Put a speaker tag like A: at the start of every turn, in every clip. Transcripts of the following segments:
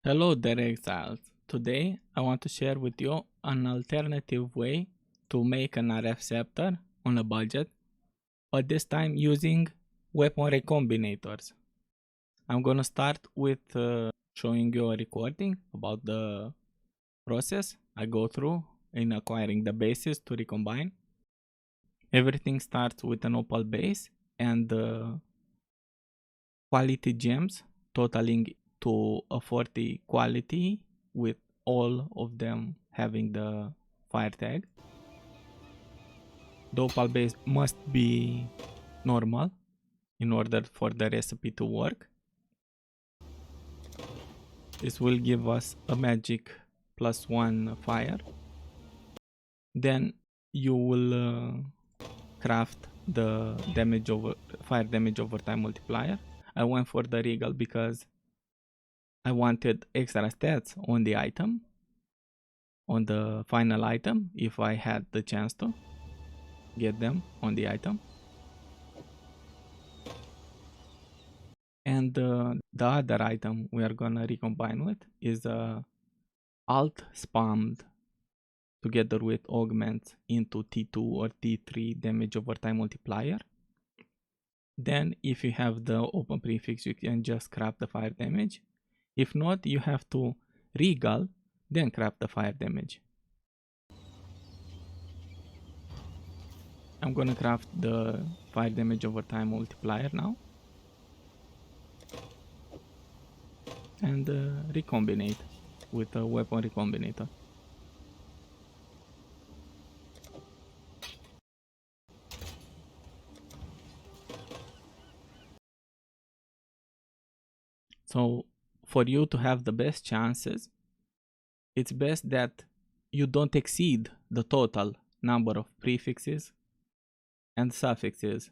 A: Hello there, exiles. Today I want to share with you an alternative way to make an RF scepter on a budget, but this time using weapon recombinators. I'm gonna start with showing you a recording about the process I go through in acquiring the bases to recombine. Everything starts with an opal base and quality gems totaling to a 40 quality with all of them having the fire tag. The opal base must be normal in order for the recipe to work. This will give us a magic +1 fire. Then you will craft the fire damage over time multiplier. I went for the regal because I wanted extra stats on the item, on the final item, if I had the chance to get them on the item. And the other item we are gonna recombine with is alt spammed together with augment into T2 or T3 damage over time multiplier. Then if you have the open prefix, you can just craft the fire damage. If not, you have to regal, then craft the fire damage. I'm gonna craft the fire damage over time multiplier now. And recombinate with a weapon recombinator. So for you to have the best chances, it's best that you don't exceed the total number of prefixes and suffixes.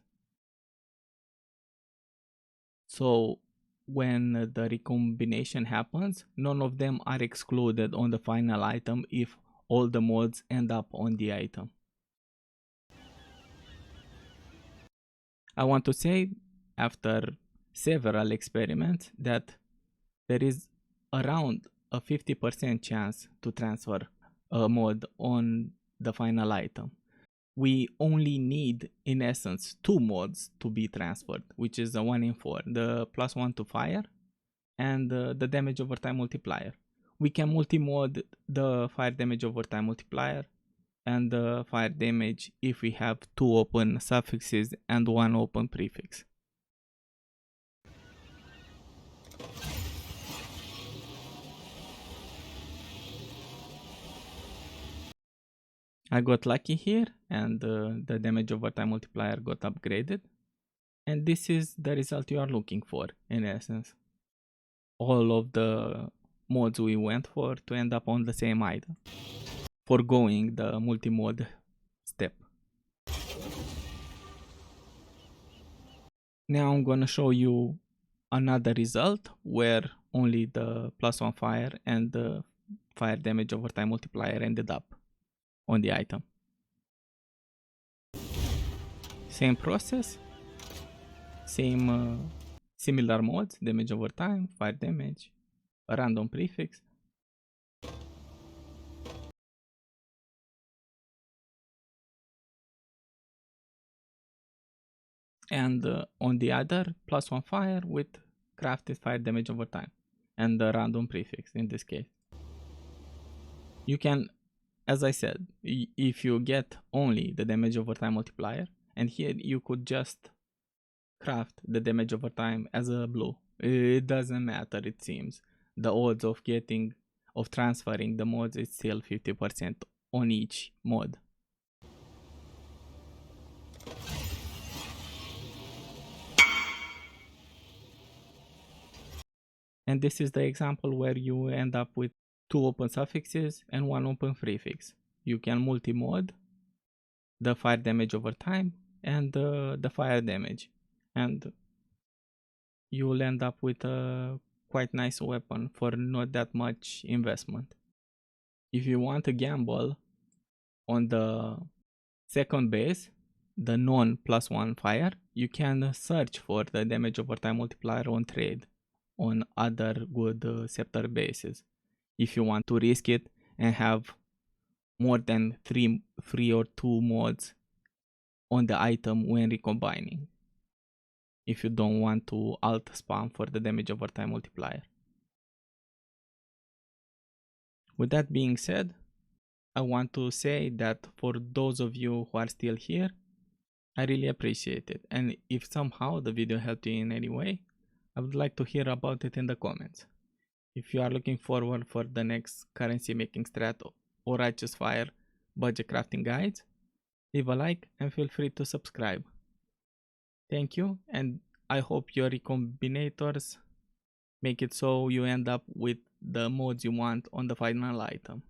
A: So when the recombination happens, none of them are excluded on the final item if all the mods end up on the item. I want to say, after several experiments, that there is around a 50% chance to transfer a mod on the final item. We only need, in essence, 2 mods to be transferred, which is a 1 in 4, the +1 to fire and the damage over time multiplier. We can multi-mod the fire damage over time multiplier and the fire damage if we have 2 open suffixes and 1 open prefix. I got lucky here and the damage over time multiplier got upgraded. And this is the result you are looking for, in essence. All of the mods we went for to end up on the same item, foregoing the multi-mod step. Now I'm gonna show you another result where only the +1 fire and the fire damage over time multiplier ended up on the item. Same process, same similar mods, damage over time, fire damage, a random prefix. And on the other, +1 fire with crafted fire damage over time and the random prefix in this case. You can, as I said, if you get only the damage over time multiplier, and here you could just craft the damage over time as a blue. It doesn't matter, it seems. The odds of transferring the mods is still 50% on each mod. And this is the example where you end up with 2 open suffixes and 1 open prefix. You can multi-mod the fire damage over time and the fire damage, and you will end up with a quite nice weapon for not that much investment. If you want to gamble on the second base, the non +1 fire, you can search for the damage over time multiplier on trade on other good scepter bases. If you want to risk it and have more than three or two mods on the item when recombining, if you don't want to alt spam for the damage over time multiplier. With that being said, I want to say that for those of you who are still here, I really appreciate it, and if somehow the video helped you in any way, I would like to hear about it in the comments. If you are looking forward for the next currency making strat or Righteous Fire budget crafting guides, leave a like and feel free to subscribe. Thank you, and I hope your recombinators make it so you end up with the mods you want on the final item.